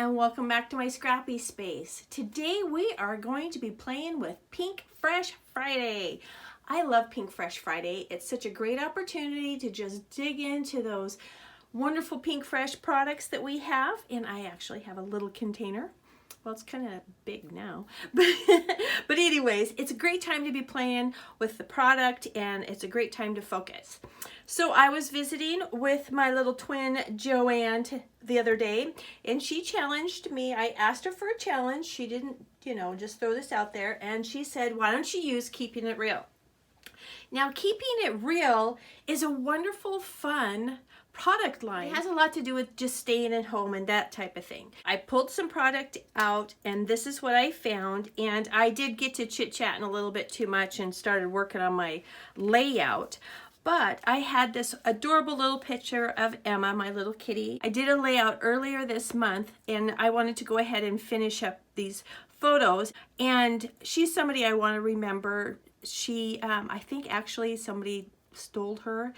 and welcome back to my Scrappy space. Today we are going to be playing with Pinkfresh Friday. I love Pinkfresh Friday. It's such a great opportunity to just dig into those wonderful Pinkfresh products that we have, and I actually have a little container. Well, it's kind of big now, but anyways, it's a great time to be playing with the product, and it's a great time to focus. So I was visiting with my little twin Joanne the other day, and she challenged me. I asked her for a challenge. She didn't, just throw this out there, and she said, why don't you use Keeping It Real? Now, Keeping It Real is a wonderful, fun product line. It has a lot to do with just staying at home and that type of thing. I pulled some product out, and this is what I found, and I did get to chit-chatting a little bit too much and started working on my layout. But I had this adorable little picture of Emma, my little kitty. I did a layout earlier this month, and I wanted to go ahead and finish up these photos, and she's somebody I want to remember. She, I think actually somebody stole her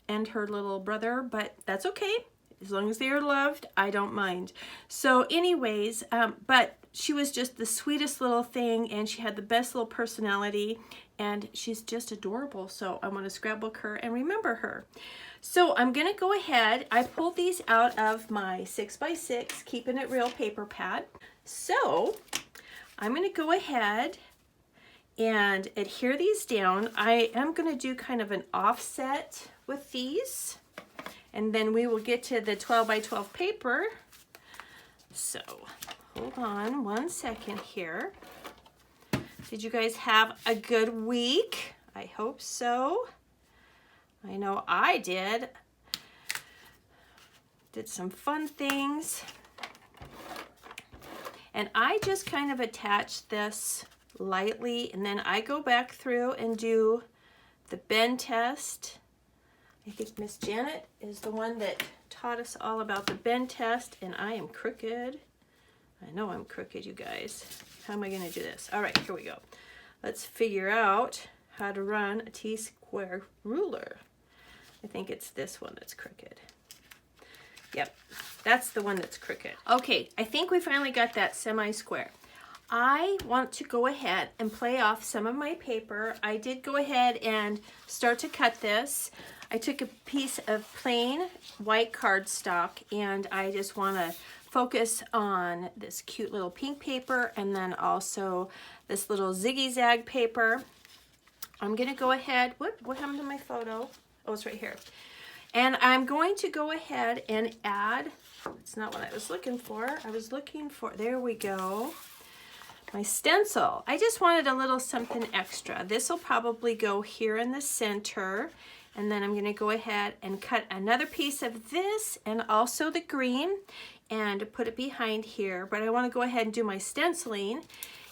and her little brother, but that's okay. As long as they are loved, I don't mind. So anyways, but she was just the sweetest little thing, and she had the best little personality, and she's just adorable. So I want to scrapbook her and remember her. So I'm gonna go ahead. I pulled these out of my 6x6 Keeping It Real paper pad. So I'm gonna go ahead and adhere these down. I am gonna do kind of an offset with these, and then we will get to the 12x12 paper. So hold on one second here. Did you guys have a good week? I hope so. I know I did. Did some fun things. And I just kind of attached this lightly, and then I go back through and do the bend test. I think Miss Janet is the one that taught us all about the bend test, and I am crooked. I know I'm crooked, you guys. How am I going to do this? All right, here we go. Let's figure out how to run a T-square ruler. I think it's this one that's crooked. Yep, that's the one that's crooked. Okay, I think we finally got that semi-square. I want to go ahead and play off some of my paper. I did go ahead and start to cut this. I took a piece of plain white cardstock, and I just want to focus on this cute little pink paper, and then also this little ziggy-zag paper. I'm going to go ahead, what happened to my photo? Oh, it's right here. And I'm going to go ahead and add, it's not what I was looking for. There we go. My stencil. I just wanted a little something extra. This will probably go here in the center, and then I'm going to go ahead and cut another piece of this and also the green and put it behind here. But I want to go ahead and do my stenciling,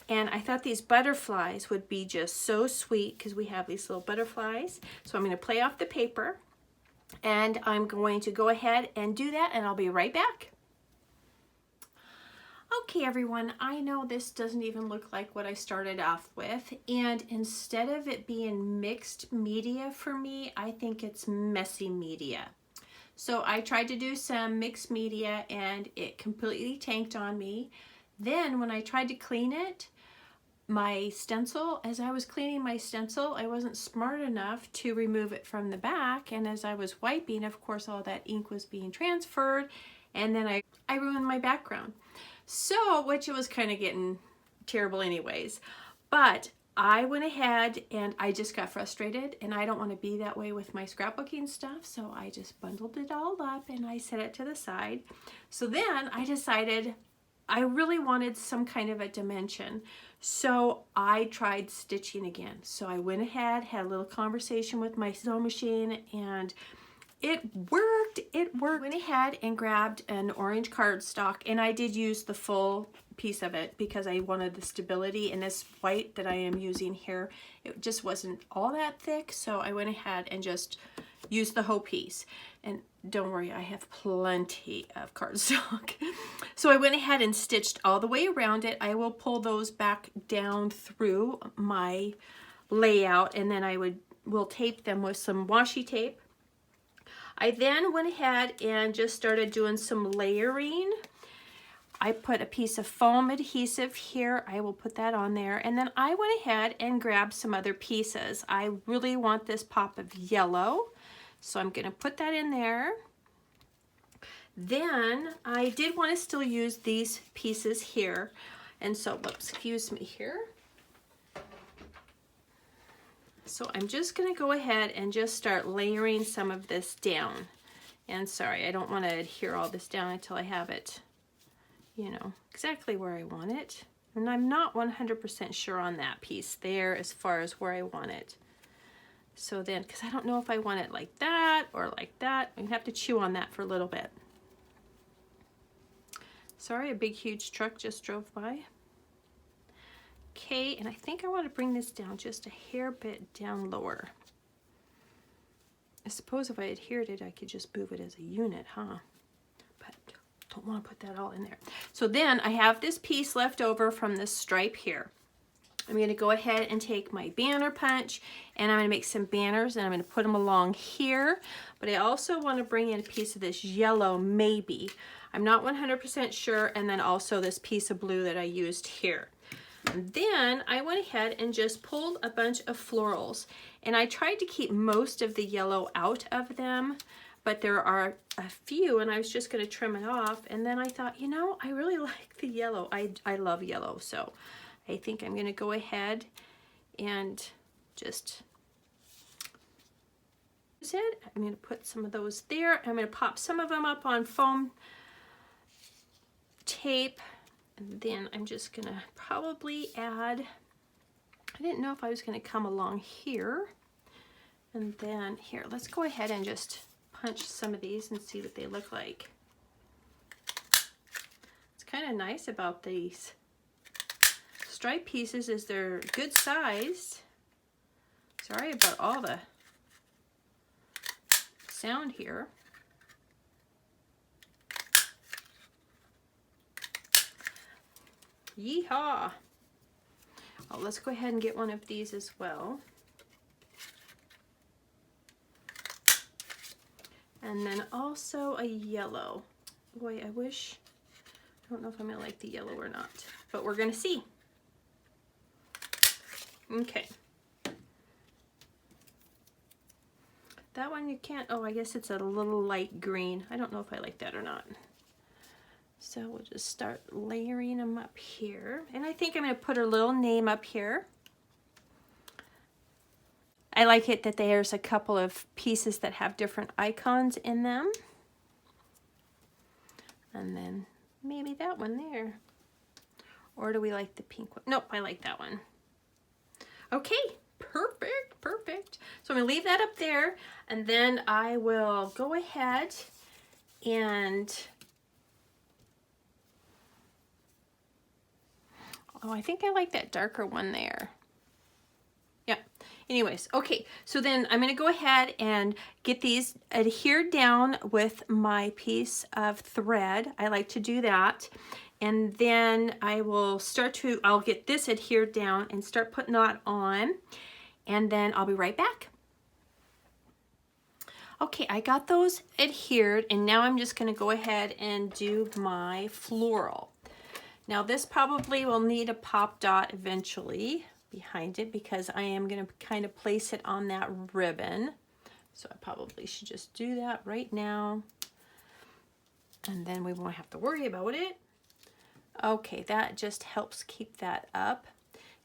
and I thought these butterflies would be just so sweet because we have these little butterflies. So I'm going to play off the paper, and I'm going to go ahead and do that, and I'll be right back. Okay, everyone, I know this doesn't even look like what I started off with, and instead of it being mixed media for me, I think it's messy media. So I tried to do some mixed media, and it completely tanked on me. Then when I tried to clean it, my stencil, as I was cleaning my stencil, I wasn't smart enough to remove it from the back, and as I was wiping, of course, all that ink was being transferred, and then I ruined my background. So, which it was kind of getting terrible anyways, but I went ahead and I just got frustrated, and I don't want to be that way with my scrapbooking stuff, so I just bundled it all up and I set it to the side. So then I decided I really wanted some kind of a dimension, so I tried stitching again. So I went ahead, had a little conversation with my sewing machine, and it worked. Went ahead and grabbed an orange cardstock, and I did use the full piece of it because I wanted the stability, and this white that I am using here, it just wasn't all that thick, so I went ahead and just used the whole piece. And don't worry, I have plenty of cardstock. So I went ahead and stitched all the way around it. I will pull those back down through my layout, and then will tape them with some washi tape. I then went ahead and just started doing some layering. I put a piece of foam adhesive here. I will put that on there. And then I went ahead and grabbed some other pieces. I really want this pop of yellow, so I'm gonna put that in there. Then I did want to still use these pieces here. And so, excuse me here. So I'm just gonna go ahead and just start layering some of this down. And sorry, I don't want to adhere all this down until I have it, you know, exactly where I want it. And I'm not 100% sure on that piece there as far as where I want it. So then, because I don't know if I want it like that or like that, I'm gonna have to chew on that for a little bit. Sorry, a big huge truck just drove by. Okay, and I think I want to bring this down just a hair bit down lower. I suppose if I adhered it, I could just move it as a unit, huh? But don't want to put that all in there. So then I have this piece left over from this stripe here. I'm going to go ahead and take my banner punch, and I'm going to make some banners, and I'm going to put them along here. But I also want to bring in a piece of this yellow, maybe. I'm not 100% sure, and then also this piece of blue that I used here. And then I went ahead and just pulled a bunch of florals, and I tried to keep most of the yellow out of them, but there are a few, and I was just going to trim it off. And then I thought, you know, I really like the yellow. I love yellow, so I think I'm going to go ahead and just use it. I'm going to put some of those there. I'm going to pop some of them up on foam tape. And then I'm just gonna probably add, I didn't know if I was gonna come along here. And then here, let's go ahead and just punch some of these and see what they look like. It's kind of nice about these stripe pieces is they're good sized. Sorry about all the sound here. Yeehaw! Oh, let's go ahead and get one of these as well. And then also a yellow. Boy, I wish, I don't know if I'm gonna like the yellow or not, but we're gonna see. Okay. That one you can't, oh, I guess it's a little light green. I don't know if I like that or not. So we'll just start layering them up here. And I think I'm going to put her little name up here. I like it that there's a couple of pieces that have different icons in them. And then maybe that one there. Or do we like the pink one? Nope, I like that one. Okay, perfect, perfect. So I'm going to leave that up there. And then I will go ahead and... Oh, I think I like that darker one there. Yeah. Anyways, okay. So then I'm going to go ahead and get these adhered down with my piece of thread. I like to do that. And then I will I'll get this adhered down and start putting that on. And then I'll be right back. Okay, I got those adhered, and now I'm just going to go ahead and do my floral. Now this probably will need a pop dot eventually behind it because I am going to kind of place it on that ribbon. So I probably should just do that right now. And then we won't have to worry about it. Okay, that just helps keep that up.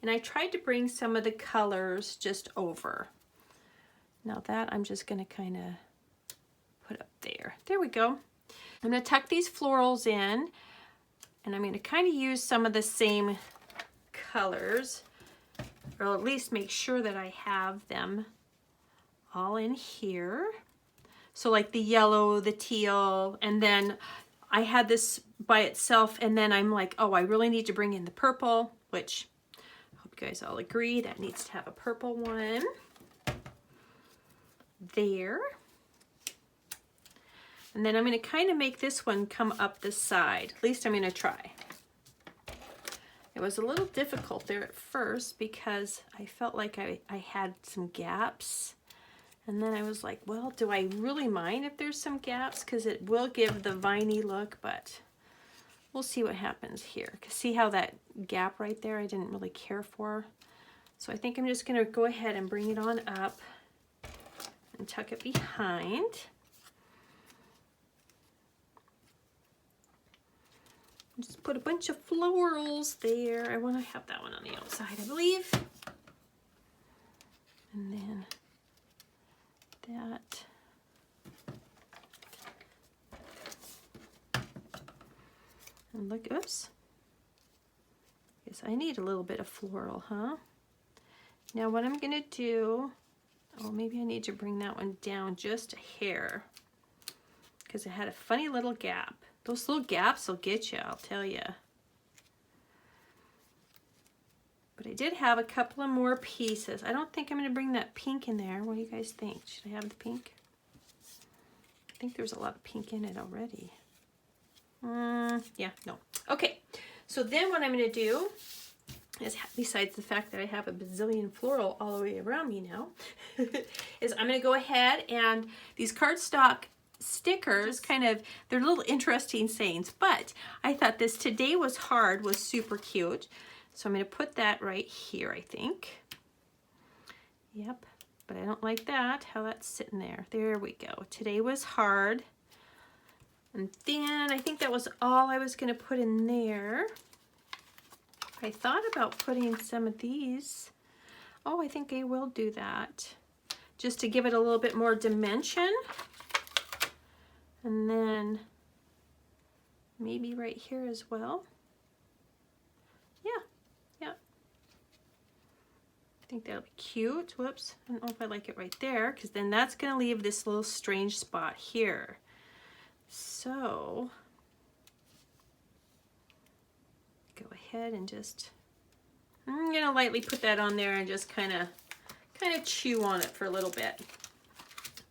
And I tried to bring some of the colors just over. Now that I'm just going to kind of put up there. There we go. I'm going to tuck these florals in. And I'm going to kind of use some of the same colors, or at least make sure that I have them all in here. So like the yellow, the teal, and then I had this by itself, and then I'm like, oh, I really need to bring in the purple, which I hope you guys all agree that needs to have a purple one. There. And then I'm going to kind of make this one come up the side. At least I'm going to try. It was a little difficult there at first because I felt like I had some gaps. And then I was like, well, do I really mind if there's some gaps? Because it will give the viney look, but we'll see what happens here. Cause see how that gap right there I didn't really care for. So I think I'm just gonna go ahead and bring it on up and tuck it behind. Just put a bunch of florals there. I want to have that one on the outside, I believe. And then that. And look, oops. Guess I need a little bit of floral, huh? Now what I'm gonna do, oh, maybe I need to bring that one down just a hair because it had a funny little gap. Those little gaps will get you, I'll tell you. But I did have a couple of more pieces. I don't think I'm going to bring that pink in there. What do you guys think? Should I have the pink? I think there's a lot of pink in it already. Yeah, no. Okay, so then what I'm going to do is, besides the fact that I have a bazillion floral all the way around me now, is I'm going to go ahead and these cardstock stickers, kind of, they're little interesting sayings, but I thought this "today was hard" was super cute. So I'm going to put that right here, I think. Yep, but I don't like that, how that's sitting there. There we go. Today was hard. And then I think that was all I was going to put in there. I thought about putting some of these. Oh, I think I will do that, just to give it a little bit more dimension. And then maybe right here as well. Yeah. I think that'll be cute. Whoops, I don't know if I like it right there, because then that's gonna leave this little strange spot here. So go ahead and just, I'm gonna lightly put that on there and just kind of chew on it for a little bit.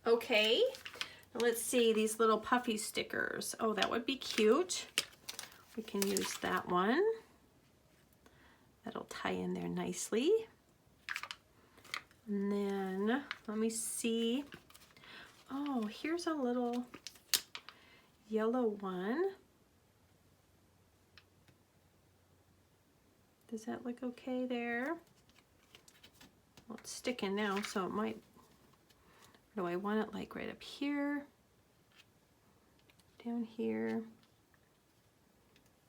Okay. Let's see, these little puffy stickers. Oh, that would be cute. We can use that one. That'll tie in there nicely. And then, let me see. Oh, here's a little yellow one. Does that look okay there? Well, it's sticking now, so it might. Do I want it like right up here? Down here?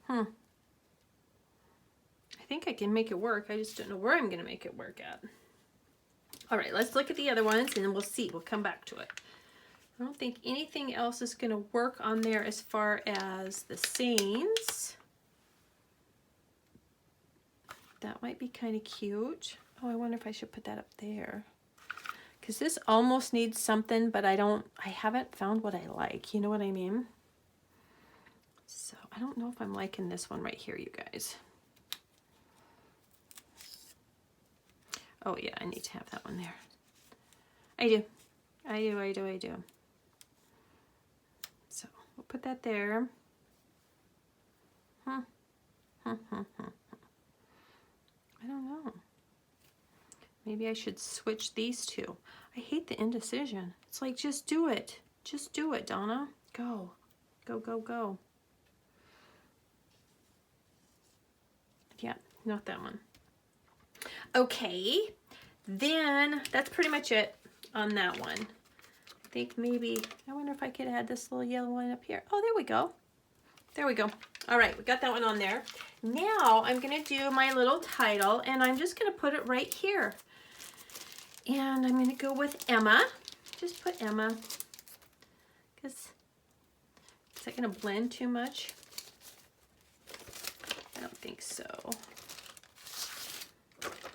I think I can make it work. I just don't know where I'm going to make it work at. All right, let's look at the other ones and then we'll see. We'll come back to it. I don't think anything else is going to work on there as far as the sayings. That might be kind of cute. Oh, I wonder if I should put that up there. Because this almost needs something, but I haven't found what I like. You know what I mean? So I don't know if I'm liking this one right here, you guys. Oh yeah, I need to have that one there. I do. So we'll put that there. I don't know. Maybe I should switch these two. I hate the indecision. It's like, just do it. Just do it, Dawna. Go. Go, go, go. Yeah, not that one. Okay, then that's pretty much it on that one. I think maybe, I wonder if I could add this little yellow one up here. Oh, there we go. There we go. All right, we got that one on there. Now I'm gonna do my little title and I'm just gonna put it right here. And I'm gonna go with Emma. Just put Emma, because is that gonna blend too much? I don't think so.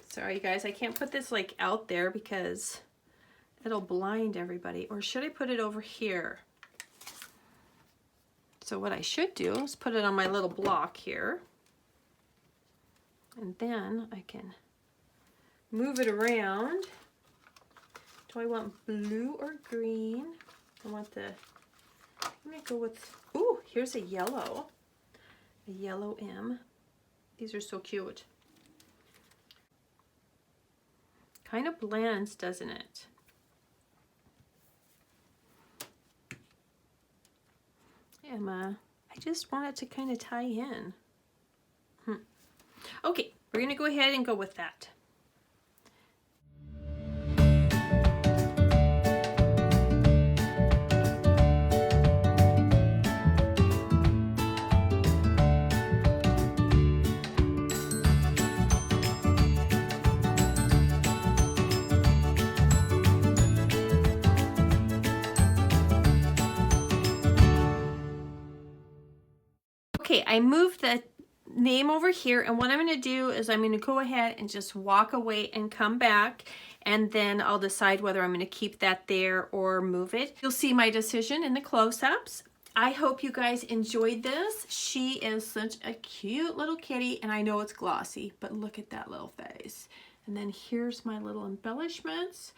Sorry guys, I can't put this like out there because it'll blind everybody. Or should I put it over here? So what I should do is put it on my little block here. And then I can move it around. Do I want blue or green? I want the, I'm gonna go with, ooh, here's a yellow M. These are so cute. Kind of blends, doesn't it? Emma. I just want it to kind of tie in. Okay, we're gonna go ahead and go with that. Okay, I moved the name over here, and what I'm going to do is I'm going to go ahead and just walk away and come back, and then I'll decide whether I'm going to keep that there or move it. You'll see my decision in the close-ups. I hope you guys enjoyed this. She is such a cute little kitty, and I know it's glossy, but look at that little face. And then here's my little embellishments.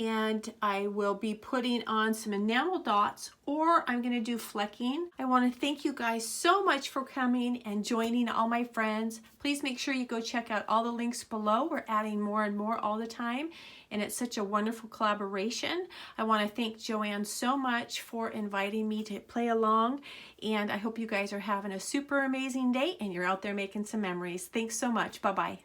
And I will be putting on some enamel dots, or I'm going to do flecking. I want to thank you guys so much for coming and joining all my friends. Please make sure you go check out all the links below. We're adding more and more all the time, and it's such a wonderful collaboration. I want to thank Joanne so much for inviting me to play along, and I hope you guys are having a super amazing day and you're out there making some memories. Thanks so much. Bye-bye.